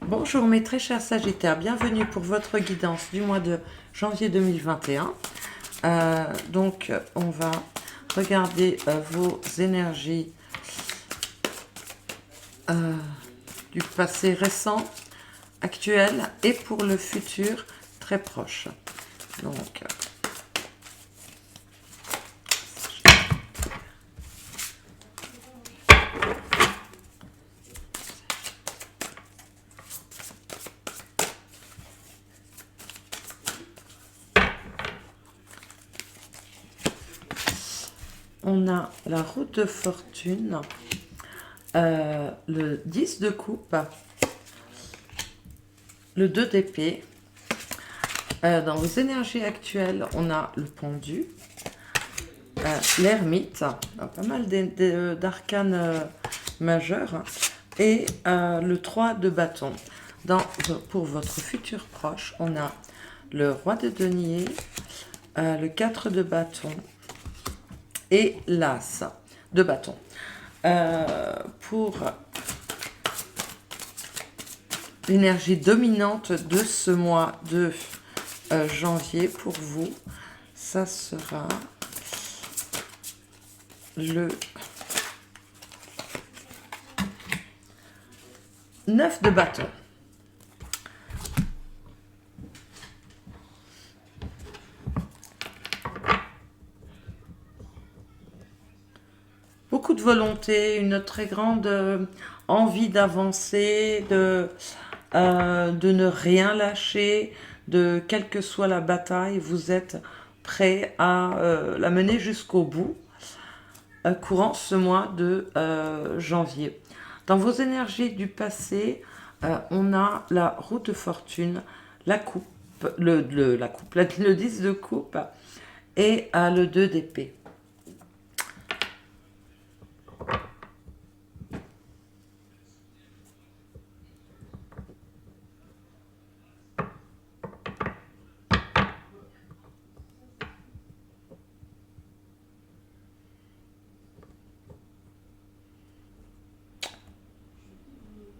Bonjour mes très chers Sagittaires, bienvenue pour votre guidance du mois de janvier 2021. On va regarder vos énergies du passé récent, actuel et pour le futur très proche. Donc, on a la roue de fortune, le 10 de coupe, le 2 d'épée. Dans vos énergies actuelles, on a le pendu, l'ermite, pas mal d'arcanes majeurs, et le 3 de bâton. Pour votre futur proche, on a le roi de denier, le 4 de bâton et l'as de bâton. Pour l'énergie dominante de ce mois de janvier, pour vous, ça sera le 9 de bâton. Beaucoup de volonté, une très grande envie d'avancer, de ne rien lâcher, de quelle que soit la bataille, vous êtes prêt à la mener jusqu'au bout, courant ce mois de janvier. Dans vos énergies du passé, on a la roue de fortune, la coupe, le 10 de coupe et le 2 d'épée.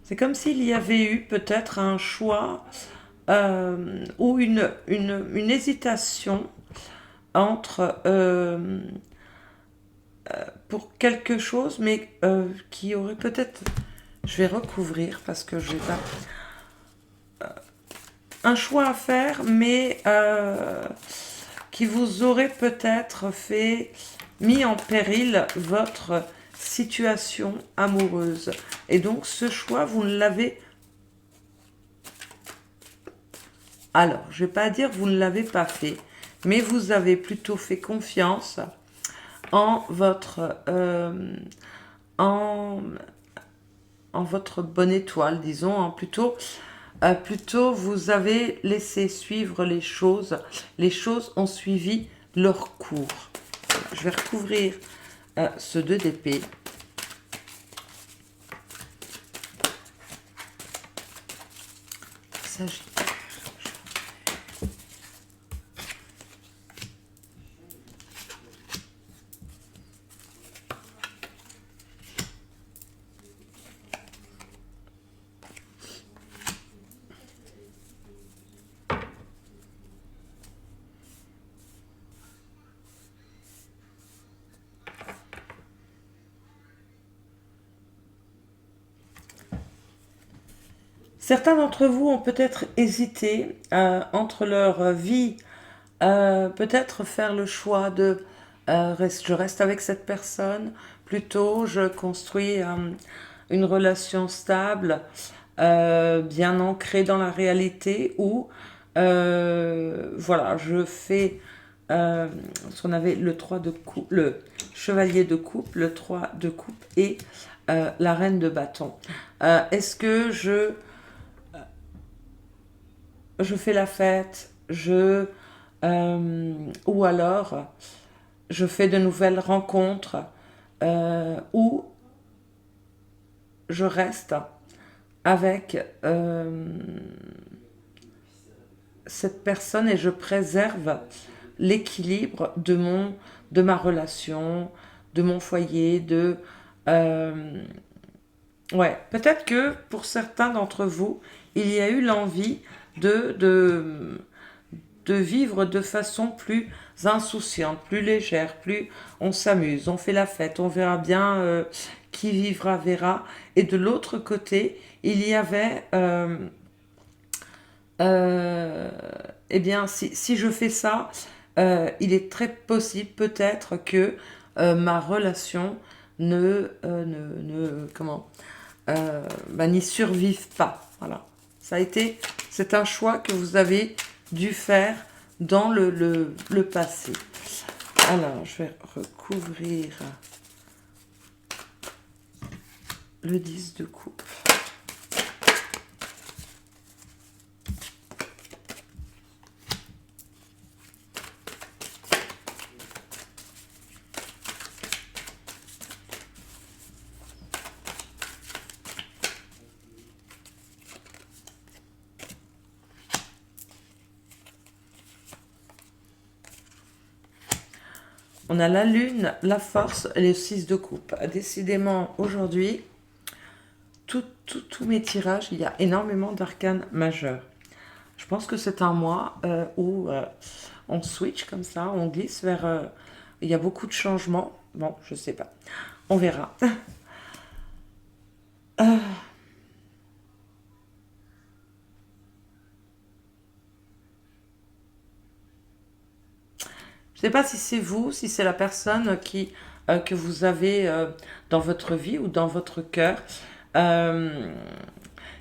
C'est comme s'il y avait eu peut-être un choix ou une hésitation entre pour quelque chose, mais qui aurait peut-être... Je vais recouvrir parce que je vais pas... un choix à faire, mais qui vous aurait peut-être mis en péril votre situation amoureuse. Et donc, ce choix, vous ne l'avez... Alors, je ne vais pas dire vous ne l'avez pas fait, mais vous avez plutôt fait confiance en votre... en votre bonne étoile, disons, plutôt vous avez laissé suivre les choses ont suivi leur cours. Je vais recouvrir ce 2 d'épée. Sagittaire. Certains d'entre vous ont peut-être hésité entre leur vie, peut-être faire le choix de je reste avec cette personne, plutôt je construis une relation stable, bien ancrée dans la réalité, ou voilà, je fais ce qu'on avait le 3 de coupe, le chevalier de coupe, le 3 de coupe et la reine de bâton. Est-ce que je fais la fête, ou alors je fais de nouvelles rencontres, ou je reste avec cette personne et je préserve l'équilibre de ma relation, de mon foyer, Ouais, peut-être que pour certains d'entre vous, il y a eu l'envie de, de, de vivre de façon plus insouciante, plus légère, plus on s'amuse, on fait la fête, on verra bien, qui vivra verra. Et de l'autre côté, il y avait, euh, eh bien, si je fais ça, il est très possible peut-être que ma relation comment, n'y survive pas. Voilà. C'est un choix que vous avez dû faire dans le passé. Alors, je vais recouvrir le 10 de coupe. On a la lune, la force et le 6 de coupe. Décidément, aujourd'hui, tous mes tirages, il y a énormément d'arcanes majeurs. Je pense que c'est un mois où on switch comme ça, on glisse vers... il y a beaucoup de changements. Bon, je sais pas. On verra. Je sais pas si c'est vous, si c'est la personne que vous avez dans votre vie ou dans votre cœur. Euh,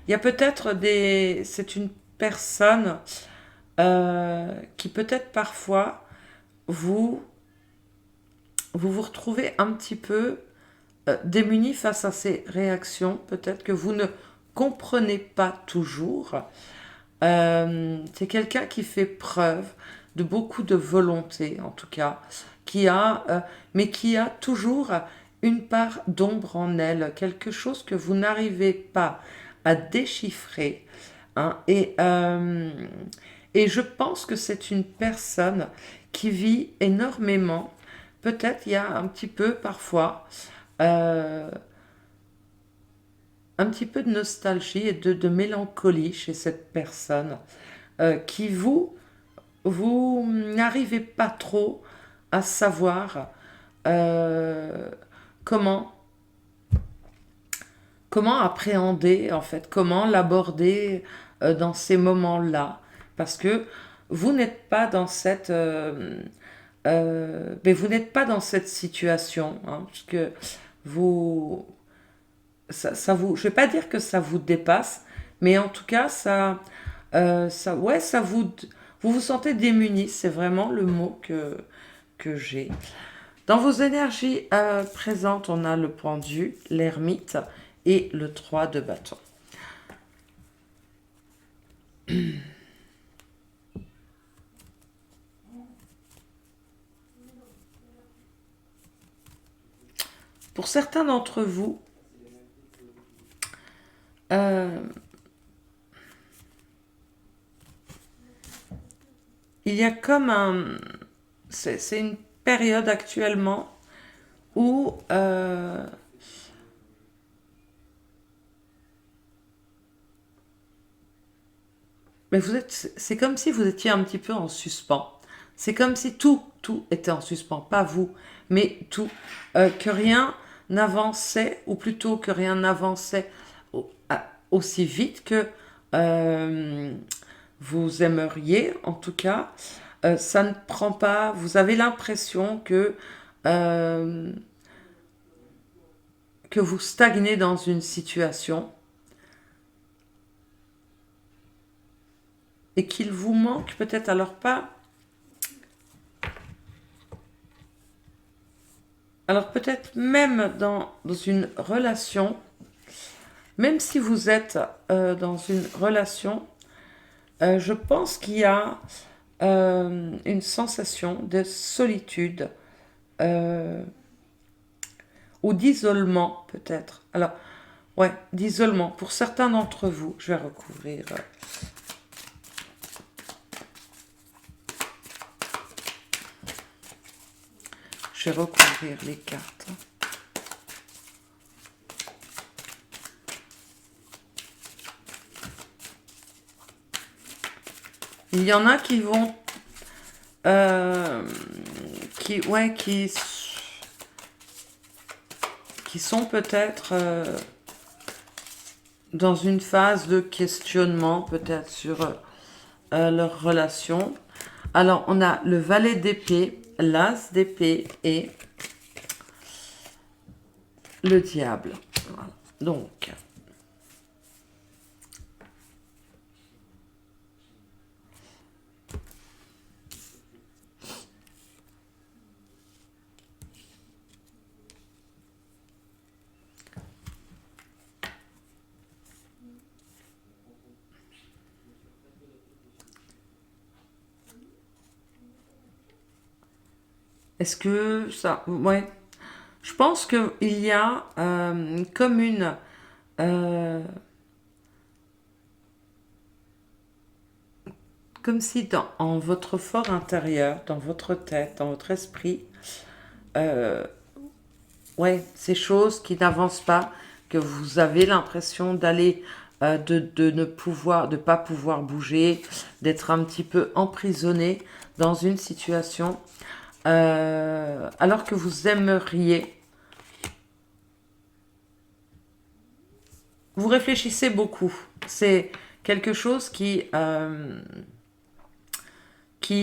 il y a peut-être des... C'est une personne qui peut-être parfois vous vous retrouvez un petit peu démuni face à ces réactions. Peut-être que vous ne comprenez pas toujours. C'est quelqu'un qui fait preuve de beaucoup de volonté, en tout cas, mais qui a toujours une part d'ombre en elle, quelque chose que vous n'arrivez pas à déchiffrer, hein. Et je pense que c'est une personne qui vit énormément. Peut-être il y a un petit peu parfois euh, un petit peu de nostalgie et de mélancolie chez cette personne qui vous n'arrivez pas trop à savoir euh, comment, comment appréhender, en fait, comment l'aborder dans ces moments-là. Parce que vous n'êtes pas dans cette... mais vous n'êtes pas dans cette situation, hein, parce que vous, ça vous, je vais pas dire que ça vous dépasse, mais en tout cas, ouais, vous vous sentez démuni, c'est vraiment le mot que j'ai. Dans vos énergies présentes, on a le pendu, l'ermite et le 3 de bâton. Pour certains d'entre vous, euh, il y a comme un... C'est une période actuellement où mais c'est comme si vous étiez un petit peu en suspens. C'est comme si tout était en suspens, pas vous, mais tout. Que rien n'avançait, ou plutôt que rien n'avançait aussi vite que euh, vous aimeriez, en tout cas. Ça ne prend pas, vous avez l'impression euh, que vous stagnez dans une situation et qu'il vous manque peut-être alors pas. Alors peut-être même dans une relation, même si vous êtes dans une relation, je pense qu'il y a une sensation de solitude euh, ou d'isolement peut-être. Alors, ouais, d'isolement. Pour certains d'entre vous, je vais recouvrir. Je vais recouvrir les cartes. Il y en a qui vont... ouais, qui sont peut-être dans une phase de questionnement, peut-être sur leur relation. Alors, on a le valet d'épée, l'as d'épée et le diable. Voilà. Donc, est-ce que ça... Ouais. Je pense qu'il y a comme une... comme si en votre fort intérieur, dans votre tête, dans votre esprit, ouais, ces choses qui n'avancent pas, que vous avez l'impression d'aller, de ne pouvoir, de pas pouvoir bouger, d'être un petit peu emprisonné dans une situation, alors que vous aimeriez. Vous réfléchissez beaucoup. C'est quelque chose qui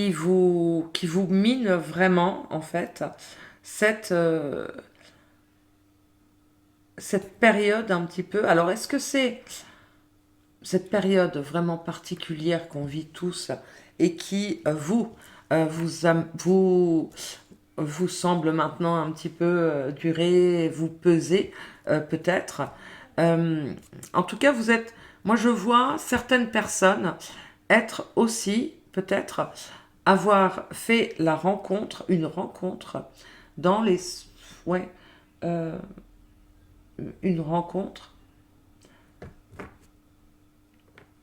vous mine vraiment, en fait, cette, euh, cette période un petit peu. Alors, est-ce que c'est cette période vraiment particulière qu'on vit tous et qui, vous semble maintenant un petit peu durer, vous peser, peut-être. En tout cas, vous êtes... Moi, je vois certaines personnes être aussi, peut-être, avoir fait la rencontre, une rencontre dans les... Ouais, euh, une rencontre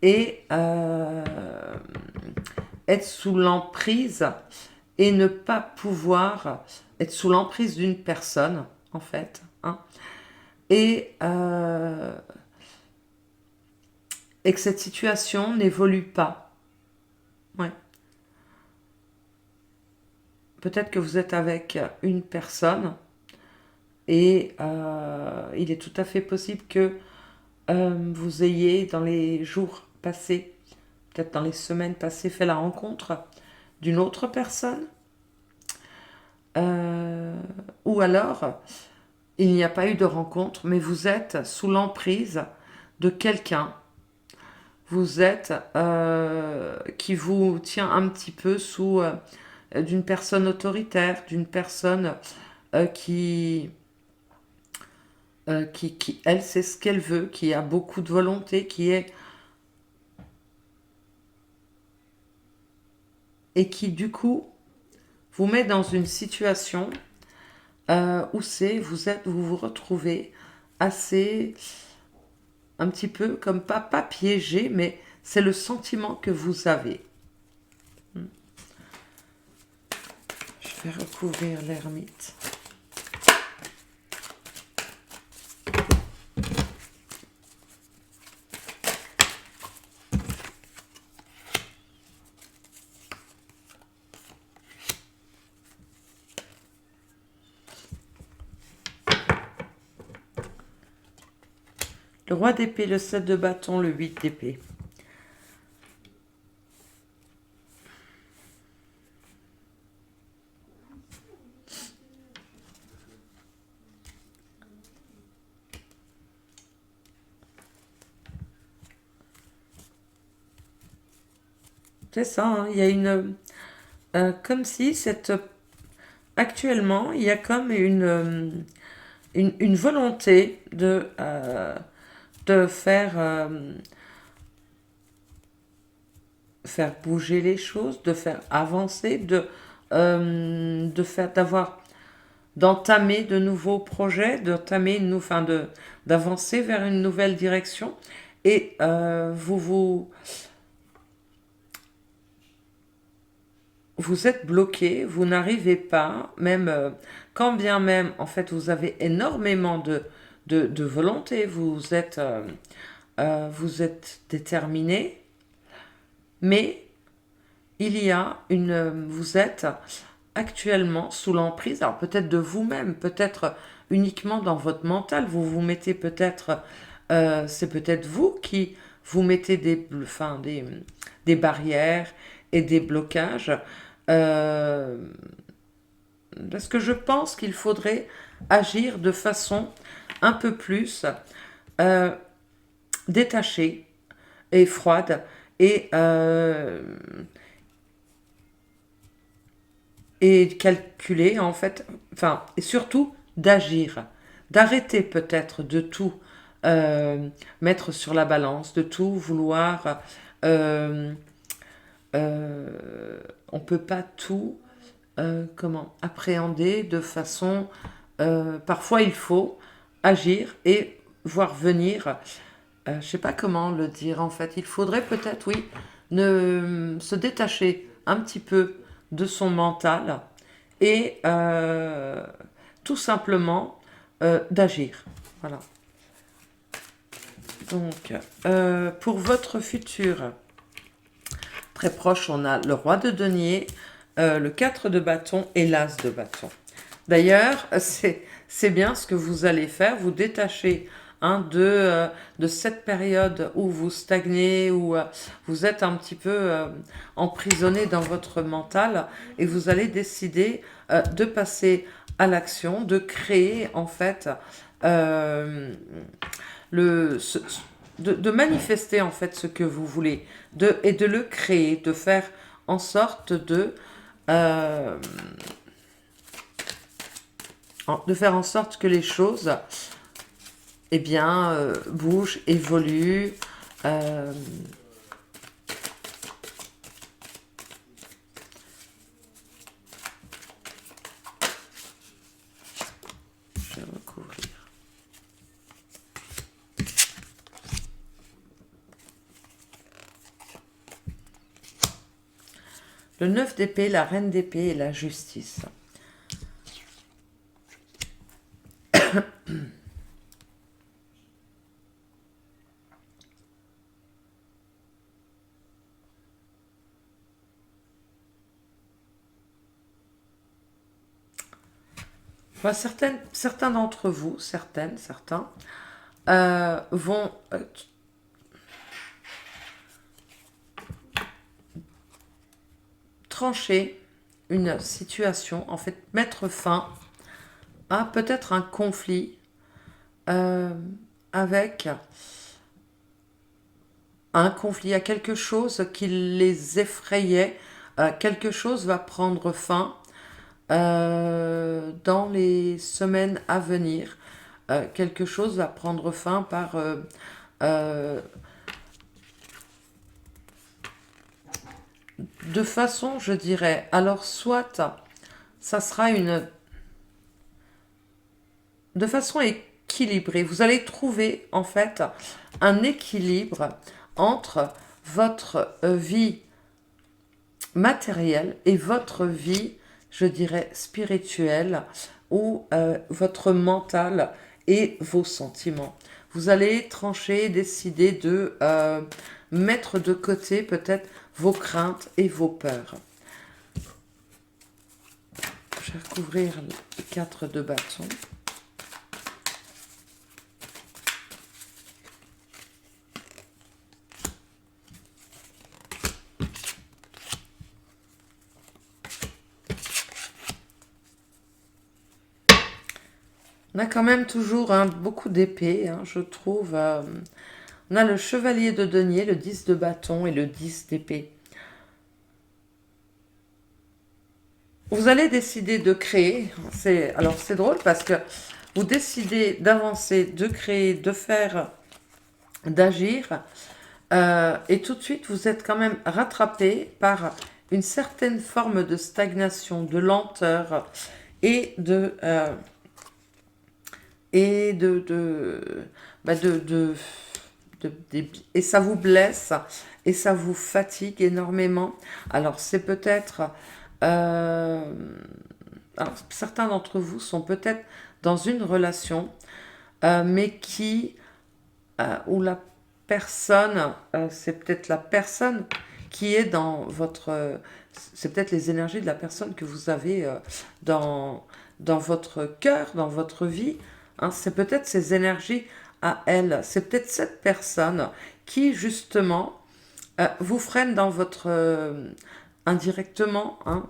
et être sous l'emprise et ne pas pouvoir être sous l'emprise d'une personne, en fait, hein, et, et que cette situation n'évolue pas. Ouais. Peut-être que vous êtes avec une personne et il est tout à fait possible que vous ayez, dans les jours passés, peut-être dans les semaines passées, fait la rencontre d'une autre personne. Euh, ou alors, il n'y a pas eu de rencontre, mais vous êtes sous l'emprise de quelqu'un. Vous êtes qui vous tient un petit peu sous d'une personne autoritaire, d'une personne euh, qui, qui, elle, sait ce qu'elle veut, qui a beaucoup de volonté, qui est et qui du coup vous met dans une situation où vous vous retrouvez assez un petit peu comme pas piégé, mais c'est le sentiment que vous avez. Je vais recouvrir l'ermite. Le roi d'épée, le 7 de bâton, le 8 d'épée. C'est ça, hein, il y a une... comme si cette... Actuellement, il y a comme une volonté de faire, faire bouger les choses, de faire avancer, de faire, d'entamer de nouveaux projets, enfin d'avancer vers une nouvelle direction. Et vous êtes bloqué, vous n'arrivez pas, même quand bien même, en fait, vous avez énormément de volonté, vous êtes déterminé, mais il y a vous êtes actuellement sous l'emprise, alors peut-être de vous-même, peut-être uniquement dans votre mental, vous vous mettez peut-être, c'est peut-être vous qui vous mettez des barrières et des blocages, euh, parce que je pense qu'il faudrait agir de façon un peu plus euh, détachée et froide et, euh, et calculée en fait, enfin, et surtout d'agir, d'arrêter peut-être de tout euh, mettre sur la balance, de tout vouloir. euh, on peut pas tout comment appréhender de façon. Parfois, il faut agir et voir venir. Je sais pas comment le dire en fait. Il faudrait peut-être, oui, se détacher un petit peu de son mental et tout simplement d'agir. Voilà. Donc, pour votre futur très proche, on a le roi de denier, le 4 de bâton et l'as de bâton. D'ailleurs, c'est bien ce que vous allez faire, vous détachez de cette période où vous stagnez, où vous êtes un petit peu emprisonné dans votre mental et vous allez décider de passer à l'action, de créer en fait euh, le, ce- de manifester en fait ce que vous voulez et de le créer, de faire en sorte euh, de faire en sorte que les choses eh bien, bougent, évoluent. euh, je vais recouvrir. Le 9 d'épée, la reine d'épée et la justice. Enfin, certains d'entre vous, certains, vont trancher une situation, en fait, mettre fin à peut-être un conflit euh, avec un conflit, à quelque chose qui les effrayait. Quelque chose va prendre fin dans les semaines à venir. Quelque chose va prendre fin par euh, de façon, je dirais, alors soit ça sera de façon équilibrée. Vous allez trouver en fait un équilibre entre votre vie matérielle et votre vie, je dirais, spirituelle ou votre mental et vos sentiments. Vous allez trancher, décider de mettre de côté peut-être vos craintes et vos peurs. Je vais recouvrir les 4 de bâton. On a quand même toujours beaucoup d'épées, je trouve. On a le chevalier de denier, le 10 de bâton et le 10 d'épée. Vous allez décider de créer. Alors c'est drôle parce que vous décidez d'avancer, de créer, de faire, d'agir. Et tout de suite, vous êtes quand même rattrapé par une certaine forme de stagnation, de lenteur et et et ça vous blesse et ça vous fatigue énormément. Alors c'est peut-être euh, alors, certains d'entre vous sont peut-être dans une relation mais où la personne c'est peut-être la personne qui est dans votre... c'est peut-être les énergies de la personne que vous avez dans votre cœur, dans votre vie. Hein. C'est peut-être ces énergies à elle. C'est peut-être cette personne qui, justement, vous freine dans votre... indirectement, hein,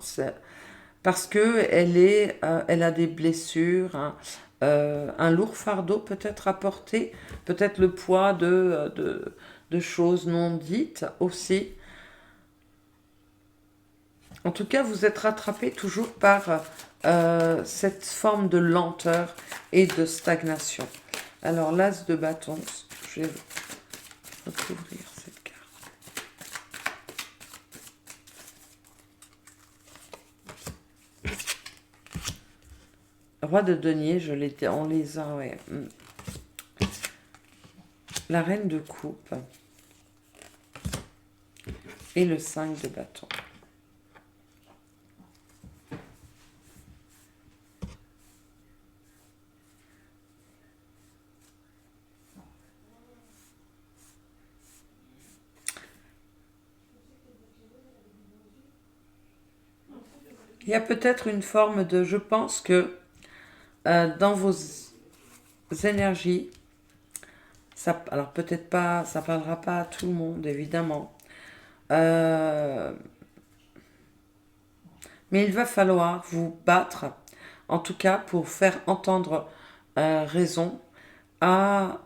parce que elle a des blessures, hein, un lourd fardeau peut-être à porter, peut-être le poids de choses non dites aussi. En tout cas, vous êtes rattrapé toujours par cette forme de lenteur et de stagnation. Alors, l'as de bâton, je vais recouvrir cette carte. Roi de denier, on les a, ouais. La reine de coupe et le 5 de bâton. Il y a peut-être une forme de... Je pense que dans vos énergies, ça, alors peut-être pas, ça parlera pas à tout le monde, évidemment. Mais il va falloir vous battre, en tout cas pour faire entendre raison à...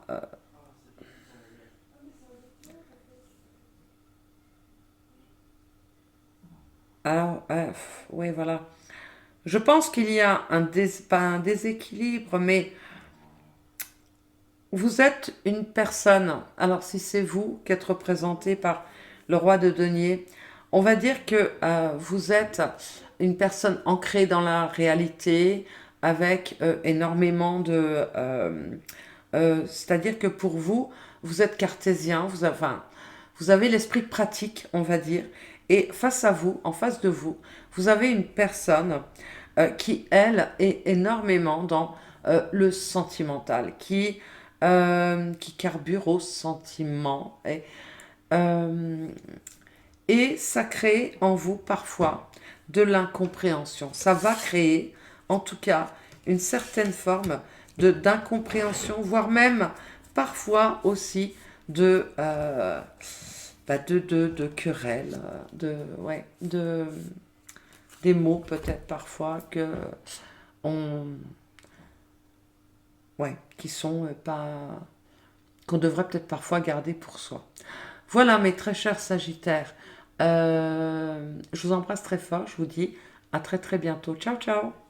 alors, oui, voilà. Je pense qu'il y a pas un déséquilibre, mais vous êtes une personne. Alors, si c'est vous qui êtes représenté par le roi de denier, on va dire que vous êtes une personne ancrée dans la réalité, avec énormément de... c'est-à-dire que pour vous, vous êtes cartésien, vous avez l'esprit pratique, on va dire, et face à vous, en face de vous, vous avez une personne qui, elle, est énormément dans le sentimental, qui carbure au sentiment. Euh, et ça crée en vous parfois de l'incompréhension. Ça va créer, en tout cas, une certaine forme d'incompréhension, voire même parfois aussi de querelles, ouais, des mots peut-être parfois on, ouais, qui sont pas, qu'on devrait peut-être parfois garder pour soi. Voilà mes très chers Sagittaires, je vous embrasse très fort, je vous dis à très très bientôt. Ciao ciao.